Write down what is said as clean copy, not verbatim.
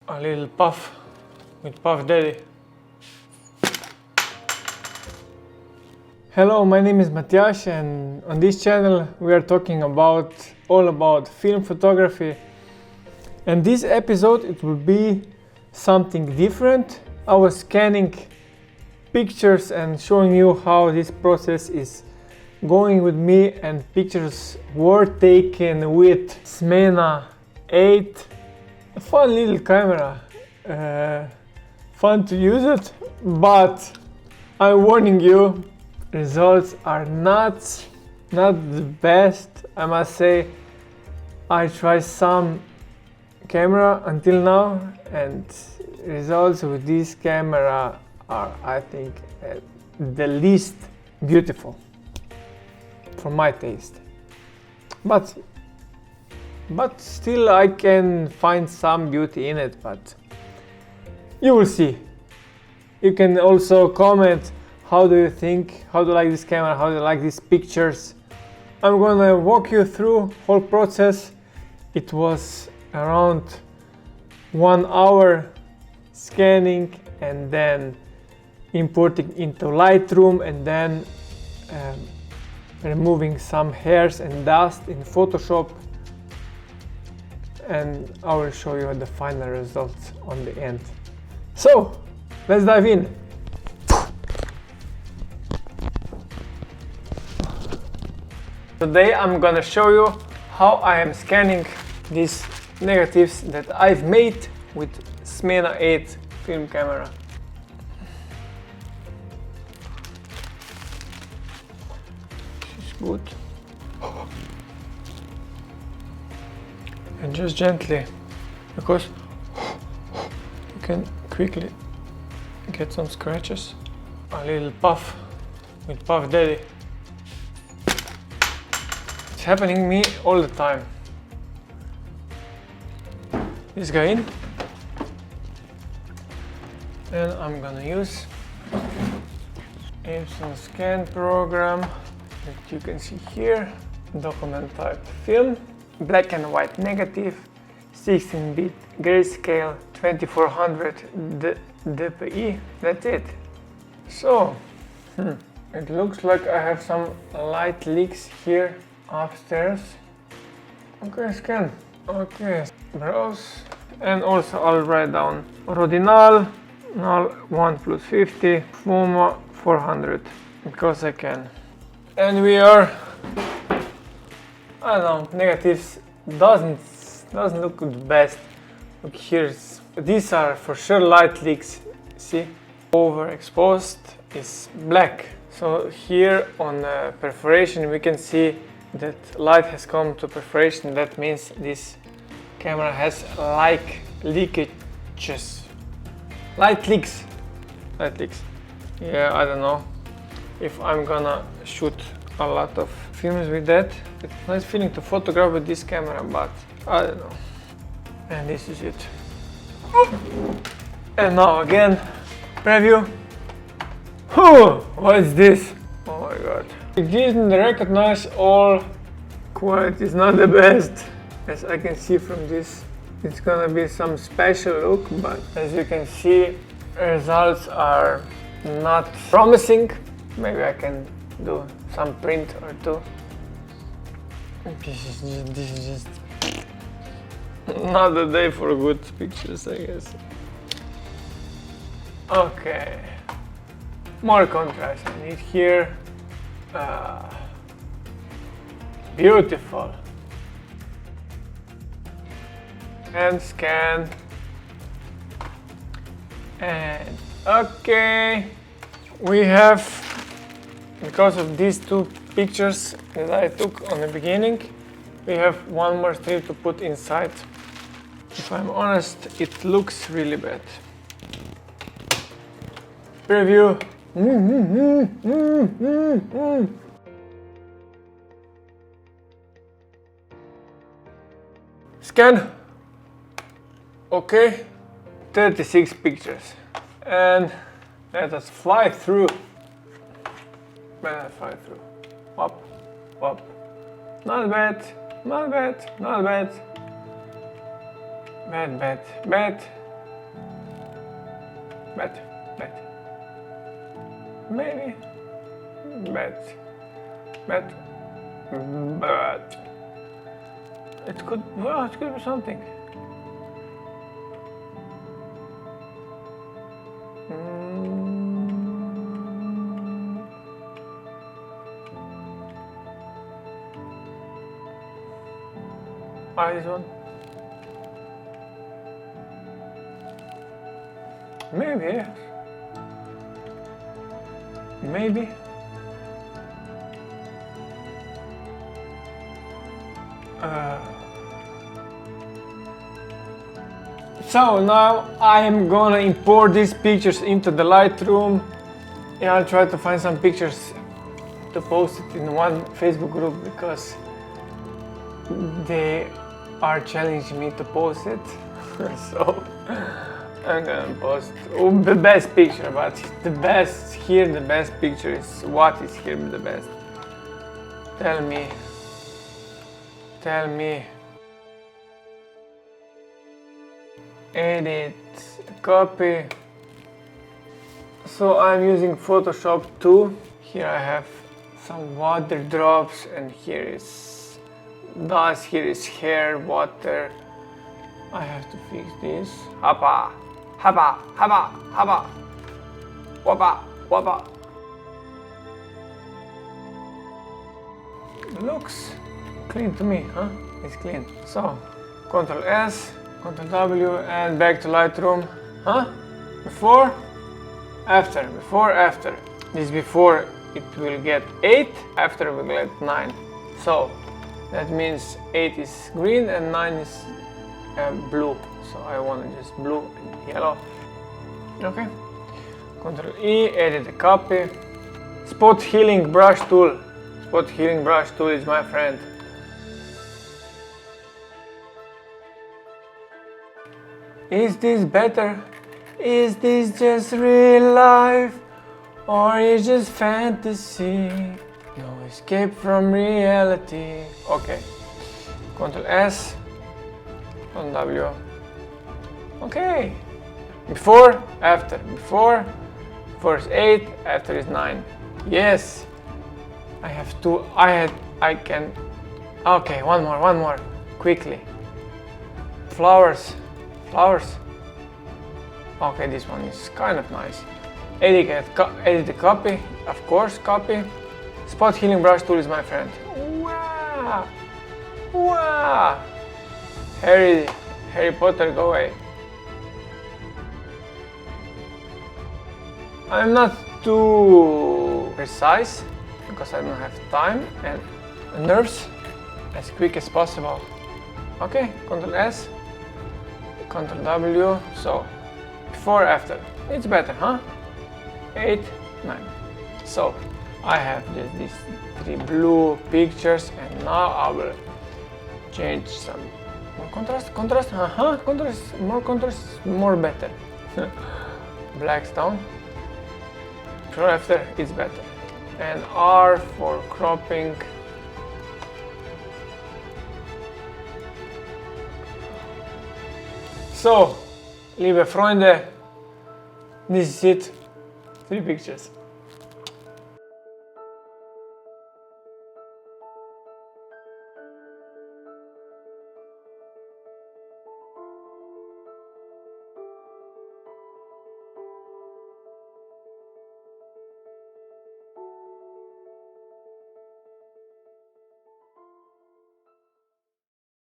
a little puff with Puff Daddy. Hello, my name is Matjaž, and on this channel we are talking all about film photography. And this episode it will be something different. I was scanning pictures and showing you how this process is going with me, and pictures were taken with SMENA 8. A fun little camera, fun to use it, but I'm warning you, results are not the best, I must say. I tried some camera until now, and results with this camera are, I think, the least beautiful for my taste. But still I can find some beauty in it, but you will see. You can also comment how do you think, how do you like this camera, how do you like these pictures. I'm gonna walk you through whole process. It was around 1 hour scanning and then importing into Lightroom and then removing some hairs and dust in Photoshop, and I will show you the final results on the end. So let's dive in. Today I'm gonna show you how I am scanning these negatives that I've made with SMENA 8 film camera. This is good. And just gently, because you can quickly get some scratches. A little puff with Puff Daddy. It's happening to me all the time. This guy in, and I'm gonna use Epson Scan program that you can see here. Document type film, black and white negative, 16-bit grayscale, 2400 dpi. That's it. So it looks like I have some light leaks here upstairs. Okay, scan. Okay, browse, and also I'll write down Rodinal, null 1 plus 50, Foma 400, because I can. And we are, I don't know, negatives doesn't look the best. Look here, these are for sure light leaks. See, overexposed is black. So here on perforation we can see that light has come to perforation. That means this camera has like leakages, light leaks. Yeah, I don't know if I'm gonna shoot a lot of films with that. It's a nice feeling to photograph with this camera, but I don't know. And this is it. And now again, preview. What is this? Oh my god. It didn't recognize all. Quality is not the best, as I can see from this. It's gonna be some special look, but as you can see, results are not promising. Maybe I can do some print or two. This is just not the day for good pictures, I guess. Okay, more contrast I need here. Beautiful. And scan. And okay, we have, because of these two pictures that I took on the beginning, we have one more strip to put inside. If I'm honest, it looks really bad. Preview. Scan. Okay, 36 pictures, and let us fly through. Wop, wop. Not bad, not bad, not bad. Bad, bad, bad. better, maybe, but it could, well, it could be something. This one. Maybe, yes. Maybe. So now I am gonna import these pictures into the Lightroom. Yeah, I'll try to find some pictures to post it in one Facebook group because they are challenging me to post it. So I'm gonna post the best picture, but the best picture is what is here the best. Tell me. Edit, copy. So I'm using Photoshop 2. Here I have some water drops, and here is dust, here is hair, water. I have to fix this. Hapa, wapa. Looks clean to me, huh? It's clean. So, Ctrl S, Ctrl W, and back to Lightroom. Huh? Before, after. This before it will get 8, after we get 9. So, that means 8 is green and 9 is blue. So I want to just blue and yellow. Okay. Ctrl E, edit the copy. Spot healing brush tool. Spot healing brush tool is my friend. Is this better? Is this just real life? Or is just fantasy? No escape from reality. Okay. Ctrl S. Ctrl W. Okay. Before, after. Before is 8, after is 9. Yes. I have two. I can. Okay, one more. Quickly. Flowers. Okay, this one is kind of nice. Edit the copy. Of course, copy. Spot healing brush tool is my friend. Wow. Harry Potter, go away. I'm not too precise because I don't have time and nerves. As quick as possible. Okay, Ctrl S, Ctrl W. So before, after. It's better, huh? 8, 9. So I have just these 3 blue pictures, and now I will change some more contrast. Contrast, more contrast, more better. Black stone. Before, after, it's better. And R for cropping. So, liebe Freunde, this is it. 3 pictures.